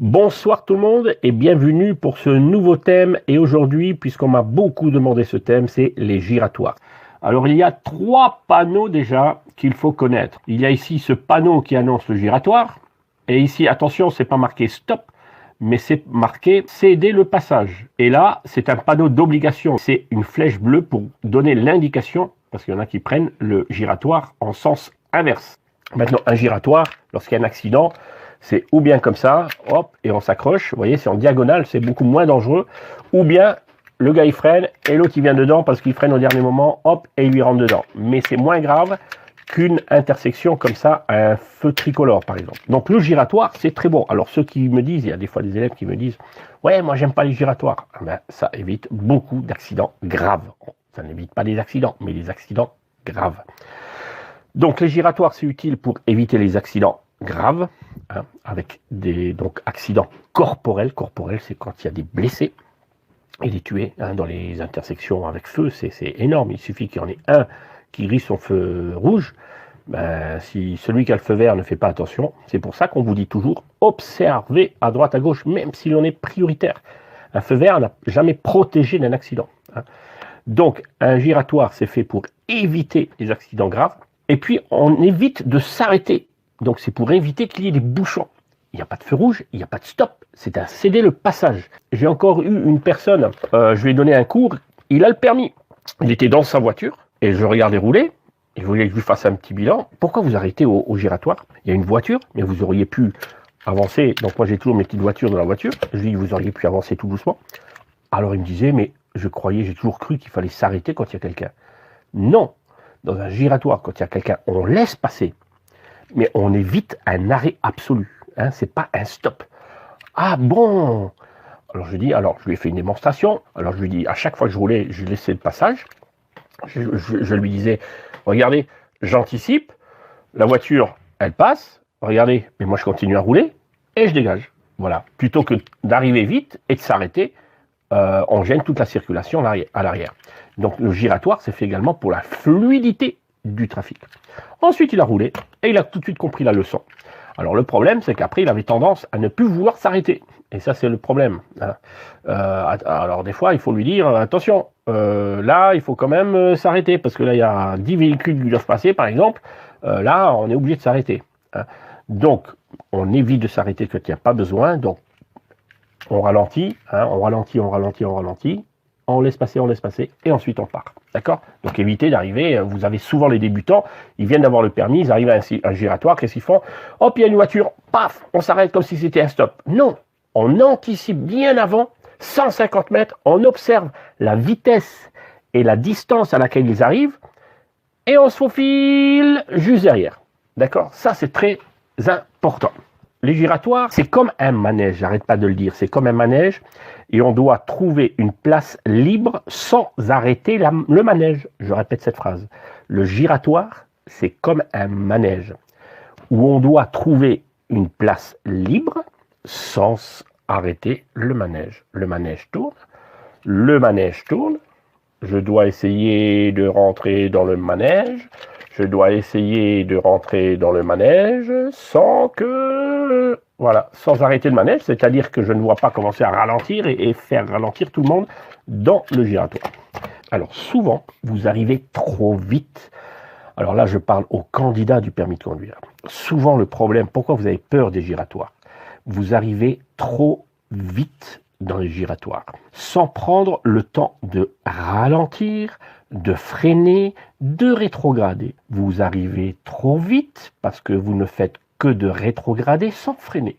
Bonsoir tout le monde et bienvenue pour ce nouveau thème. Et aujourd'hui, puisqu'on m'a beaucoup demandé ce thème, c'est les giratoires. Alors il y a 3 panneaux déjà qu'il faut connaître. Il y a ici ce panneau qui annonce le giratoire. Et ici, attention, c'est pas marqué stop, mais c'est marqué céder le passage. Et là, c'est un panneau d'obligation. C'est une flèche bleue pour donner l'indication, parce qu'il y en a qui prennent le giratoire en sens inverse. Maintenant, un giratoire, lorsqu'il y a un accident, c'est ou bien comme ça, hop, et on s'accroche, vous voyez, c'est en diagonale, c'est beaucoup moins dangereux, ou bien le gars il freine, et l'autre il vient dedans parce qu'il freine au dernier moment, hop, et il lui rentre dedans. Mais c'est moins grave qu'une intersection comme ça, un feu tricolore par exemple. Donc le giratoire, c'est très bon. Alors ceux qui me disent, il y a des fois des élèves qui me disent, ouais, moi j'aime pas les giratoires. Ben, ça évite beaucoup d'accidents graves. Ça n'évite pas les accidents, mais les accidents graves. Donc les giratoires, c'est utile pour éviter les accidents graves, hein, avec des accidents corporels. Corporels, c'est quand il y a des blessés et des tués, hein, dans les intersections avec feu, c'est énorme. Il suffit qu'il y en ait un qui grille son feu rouge. Ben, si celui qui a le feu vert ne fait pas attention, c'est pour ça qu'on vous dit toujours observez à droite à gauche, même si l'on est prioritaire. Un feu vert n'a jamais protégé d'un accident, hein. Donc un giratoire, c'est fait pour éviter les accidents graves. Et puis, on évite de s'arrêter. Donc, c'est pour éviter qu'il y ait des bouchons. Il n'y a pas de feu rouge, il n'y a pas de stop. C'est un céder le passage. J'ai encore eu une personne, je lui ai donné un cours, il a le permis. Il était dans sa voiture, et je le regardais rouler. Il voulait que je lui fasse un petit bilan. Pourquoi vous arrêtez au giratoire? Il y a une voiture, mais vous auriez pu avancer. Donc, moi, j'ai toujours mes petites voitures dans la voiture. Je lui dis, vous auriez pu avancer tout doucement. Alors, il me disait, mais j'ai toujours cru qu'il fallait s'arrêter quand il y a quelqu'un. Non. Dans un giratoire, quand il y a quelqu'un, on laisse passer, mais on évite un arrêt absolu. Hein, c'est pas un stop. Ah bon? Alors je lui ai fait une démonstration. Alors je lui dis, à chaque fois que je roulais, je laissais le passage. Je lui disais, regardez, j'anticipe, la voiture, elle passe, regardez, mais moi je continue à rouler et je dégage. Voilà. Plutôt que d'arriver vite et de s'arrêter, on gêne toute la circulation à l'arrière. Donc le giratoire, c'est fait également pour la fluidité du trafic. Ensuite, il a roulé et il a tout de suite compris la leçon. Alors le problème, c'est qu'après, il avait tendance à ne plus vouloir s'arrêter. Et ça, c'est le problème, hein. Alors des fois, il faut lui dire, attention, là, il faut quand même s'arrêter, parce que là, il y a 10 véhicules qui doivent passer, par exemple. Là, on est obligé de s'arrêter, hein. Donc, on évite de s'arrêter quand il n'y a pas besoin. Donc, on ralentit, hein, on ralentit, on laisse passer, et ensuite on part. D'accord? Donc évitez d'arriver, vous avez souvent les débutants, ils viennent d'avoir le permis, ils arrivent à un giratoire, qu'est-ce qu'ils font? Hop, il y a une voiture, paf, on s'arrête comme si c'était un stop. Non, on anticipe bien avant, 150 mètres, on observe la vitesse et la distance à laquelle ils arrivent, et on se faufile juste derrière. D'accord? Ça, c'est très important. Les giratoires, c'est comme un manège, j'arrête pas de le dire, c'est comme un manège, et on doit trouver une place libre sans arrêter le manège. Je répète cette phrase. Le giratoire, c'est comme un manège, où on doit trouver une place libre sans arrêter le manège. Le manège tourne, je dois essayer de rentrer dans le manège, sans arrêter le manège, c'est-à-dire que je ne dois pas commencer à ralentir et faire ralentir tout le monde dans le giratoire. Alors souvent, vous arrivez trop vite. Alors là, je parle aux candidats du permis de conduire. Souvent, le problème, pourquoi vous avez peur des giratoires? Vous arrivez trop vite dans les giratoires, sans prendre le temps de ralentir, de freiner, de rétrograder. Vous arrivez trop vite parce que vous ne faites que de rétrograder sans freiner.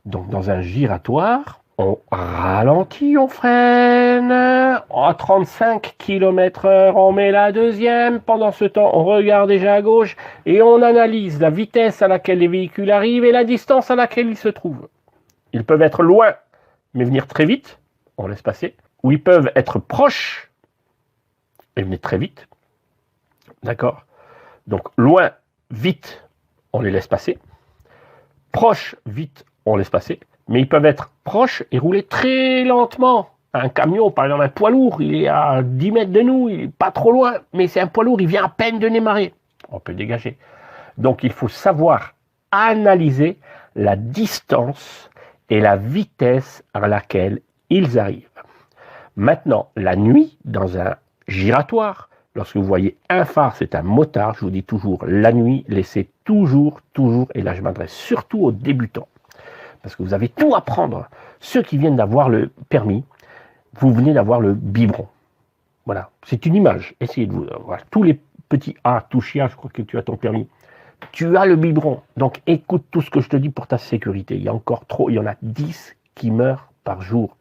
Donc dans un giratoire, on ralentit, on freine, à 35 km/h, on met la deuxième, pendant ce temps on regarde déjà à gauche et on analyse la vitesse à laquelle les véhicules arrivent et la distance à laquelle ils se trouvent. Ils peuvent être loin, mais venir très vite, on laisse passer, ou ils peuvent être proches et venir très vite. D'accord? Donc loin, vite, on les laisse passer. Proches, vite, on laisse passer. Mais ils peuvent être proches et rouler très lentement. Un camion, par exemple un poids lourd, il est à 10 mètres de nous, il n'est pas trop loin, mais c'est un poids lourd, il vient à peine de démarrer. On peut dégager. Donc il faut savoir analyser la distance et la vitesse à laquelle ils arrivent. Maintenant, la nuit, dans un giratoire, lorsque vous voyez un phare, c'est un motard, je vous dis toujours, la nuit, laissez toujours, et là je m'adresse surtout aux débutants, parce que vous avez tout à prendre. Ceux qui viennent d'avoir le permis, vous venez d'avoir le biberon. Voilà, c'est une image. Essayez de vous... Voilà. Tous les petits A, tout chien, je crois que tu as ton permis. Tu as le biberon. Donc écoute tout ce que je te dis pour ta sécurité. Il y a encore trop, il y en a 10 qui meurent par jour.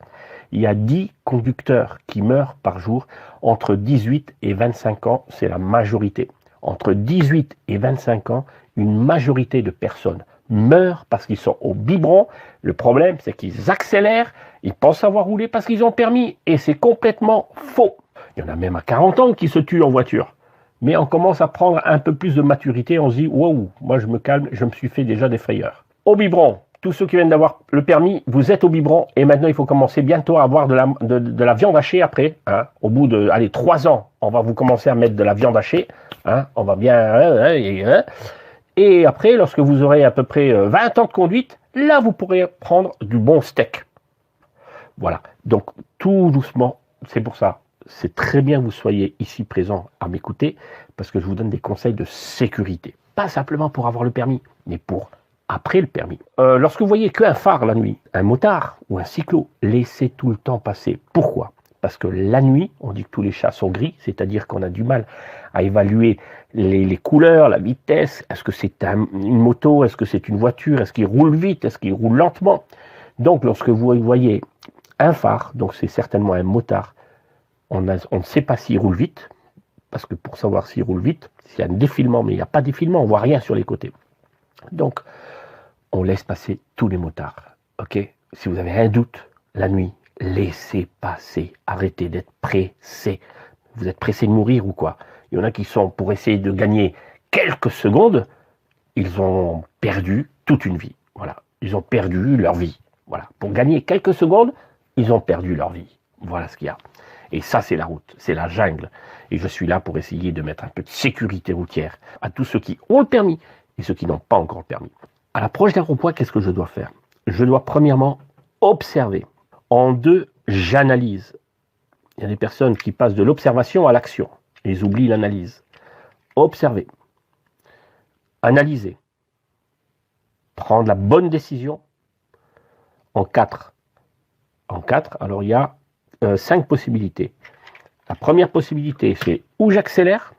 Il y a 10 conducteurs qui meurent par jour. Entre 18 et 25 ans, c'est la majorité. Entre 18 et 25 ans, une majorité de personnes meurent parce qu'ils sont au biberon. Le problème, c'est qu'ils accélèrent, ils pensent avoir roulé parce qu'ils ont permis. Et c'est complètement faux. Il y en a même à 40 ans qui se tuent en voiture. Mais on commence à prendre un peu plus de maturité. On se dit, wow, moi je me calme, je me suis fait déjà des frayeurs. Au biberon, tous ceux qui viennent d'avoir le permis, vous êtes au biberon. Et maintenant, il faut commencer bientôt à avoir de la viande hachée après. Hein. Au bout de 3 ans, on va vous commencer à mettre de la viande hachée. Hein. On va bien... Et après, lorsque vous aurez à peu près 20 ans de conduite, là, vous pourrez prendre du bon steak. Voilà. Donc, tout doucement, c'est pour ça. C'est très bien que vous soyez ici présent à m'écouter, parce que je vous donne des conseils de sécurité. Pas simplement pour avoir le permis, mais pour après le permis. Lorsque vous voyez qu'un phare la nuit, un motard ou un cyclo, laissez tout le temps passer. Pourquoi ? Parce que la nuit, on dit que tous les chats sont gris, c'est-à-dire qu'on a du mal à évaluer les couleurs, la vitesse. Est-ce que c'est une moto ? Est-ce que c'est une voiture ? Est-ce qu'il roule vite ? Est-ce qu'il roule lentement ? Donc, lorsque vous voyez un phare, donc c'est certainement un motard, on ne sait pas s'il roule vite, parce que pour savoir s'il roule vite, s'il y a un défilement, mais il n'y a pas de défilement, on ne voit rien sur les côtés. Donc, on laisse passer tous les motards. Ok ? Si vous avez un doute, la nuit, laissez passer. Arrêtez d'être pressé. Vous êtes pressé de mourir ou quoi ? Il y en a qui sont, pour essayer de gagner quelques secondes, ils ont perdu toute une vie. Voilà. Ils ont perdu leur vie. Voilà. Pour gagner quelques secondes, ils ont perdu leur vie. Voilà ce qu'il y a. Et ça, c'est la route, c'est la jungle. Et je suis là pour essayer de mettre un peu de sécurité routière à tous ceux qui ont le permis et ceux qui n'ont pas encore le permis. À l'approche d'un rond-point, qu'est-ce que je dois faire ? Je dois premièrement observer. En 2, j'analyse. Il y a des personnes qui passent de l'observation à l'action. Ils oublient l'analyse. Observer. Analyser. Prendre la bonne décision. En 4. Alors il y a 5 possibilités. La première possibilité, c'est ou j'accélère,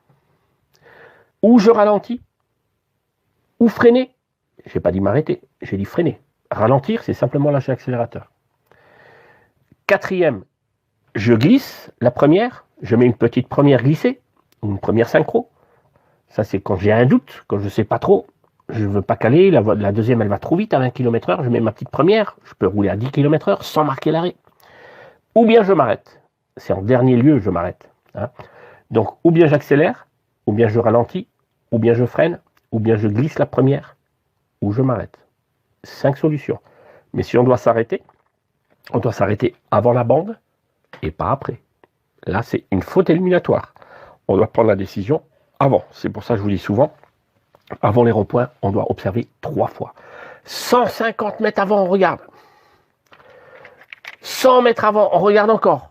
ou je ralentis, ou freiner. Je n'ai pas dit m'arrêter, j'ai dit freiner. Ralentir, c'est simplement lâcher l'accélérateur. 4e, je glisse la première, je mets une petite première glissée, une première synchro. Ça, c'est quand j'ai un doute, quand je ne sais pas trop, je ne veux pas caler, la deuxième, elle va trop vite à 20 km/h, je mets ma petite première, je peux rouler à 10 km/h sans marquer l'arrêt. Ou bien je m'arrête. C'est en dernier lieu, je m'arrête. Hein. Donc, ou bien j'accélère, ou bien je ralentis, ou bien je freine, ou bien je glisse la première, ou je m'arrête. 5 solutions. Mais si on doit s'arrêter avant la bande et pas après. Là, c'est une faute éliminatoire. On doit prendre la décision avant. C'est pour ça que je vous dis souvent, avant les ronds-points, on doit observer 3 fois. 150 mètres avant, on regarde. 100 mètres avant, on regarde encore.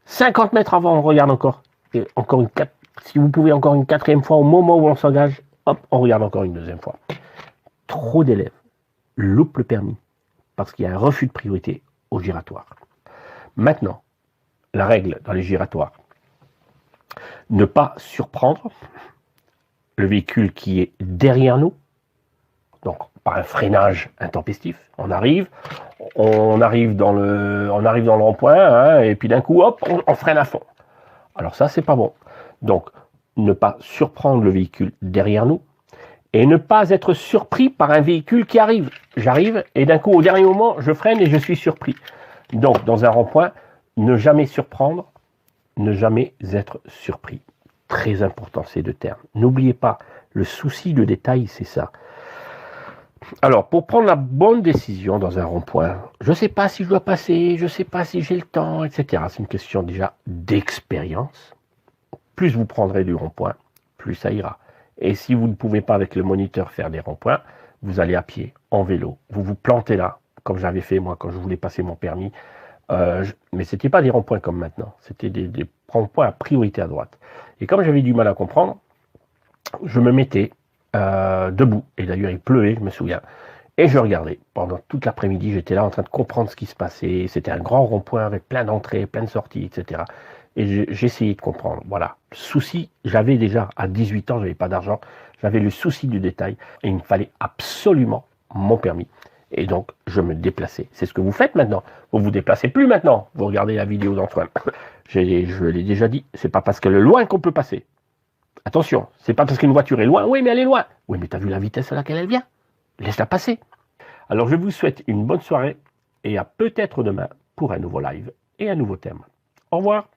50 mètres avant, on regarde encore. Et encore si vous pouvez encore une 4e fois, au moment où on s'engage, hop, on regarde encore une 2e fois. Trop d'élèves loupent le permis parce qu'il y a un refus de priorité au giratoire. Maintenant, la règle dans les giratoires, ne pas surprendre le véhicule qui est derrière nous, donc par un freinage intempestif. On arrive dans le rond-point, hein, et puis d'un coup, hop, on freine à fond. Alors ça, c'est pas bon. Donc, ne pas surprendre le véhicule derrière nous et ne pas être surpris par un véhicule qui arrive. J'arrive et d'un coup, au dernier moment, je freine et je suis surpris. Donc, dans un rond-point, ne jamais surprendre, ne jamais être surpris. Très important ces 2 termes. N'oubliez pas, le souci de détail, c'est ça. Alors, pour prendre la bonne décision dans un rond-point, je ne sais pas si je dois passer, je ne sais pas si j'ai le temps, etc. C'est une question déjà d'expérience. Plus vous prendrez du rond-point, plus ça ira. Et si vous ne pouvez pas avec le moniteur faire des ronds-points, vous allez à pied, en vélo, vous vous plantez là, comme j'avais fait moi quand je voulais passer mon permis. Mais ce n'était pas des ronds-points comme maintenant, c'était des ronds-points à priorité à droite. Et comme j'avais du mal à comprendre, je me mettais debout, et d'ailleurs il pleuvait, je me souviens, et je regardais. Pendant toute l'après-midi, j'étais là en train de comprendre ce qui se passait. C'était un grand rond-point avec plein d'entrées, plein de sorties, etc. Et j'essayais de comprendre. Voilà. Souci, j'avais déjà, à 18 ans, je n'avais pas d'argent. J'avais le souci du détail. Et il me fallait absolument mon permis. Et donc, je me déplaçais. C'est ce que vous faites maintenant. Vous vous déplacez plus maintenant. Vous regardez la vidéo d'Antoine. Je l'ai déjà dit, c'est pas parce qu'elle est loin qu'on peut passer. Attention, c'est pas parce qu'une voiture est loin. Oui, mais elle est loin. Oui, mais tu as vu la vitesse à laquelle elle vient? Laisse-la passer. Alors, je vous souhaite une bonne soirée et à peut-être demain pour un nouveau live et un nouveau thème. Au revoir.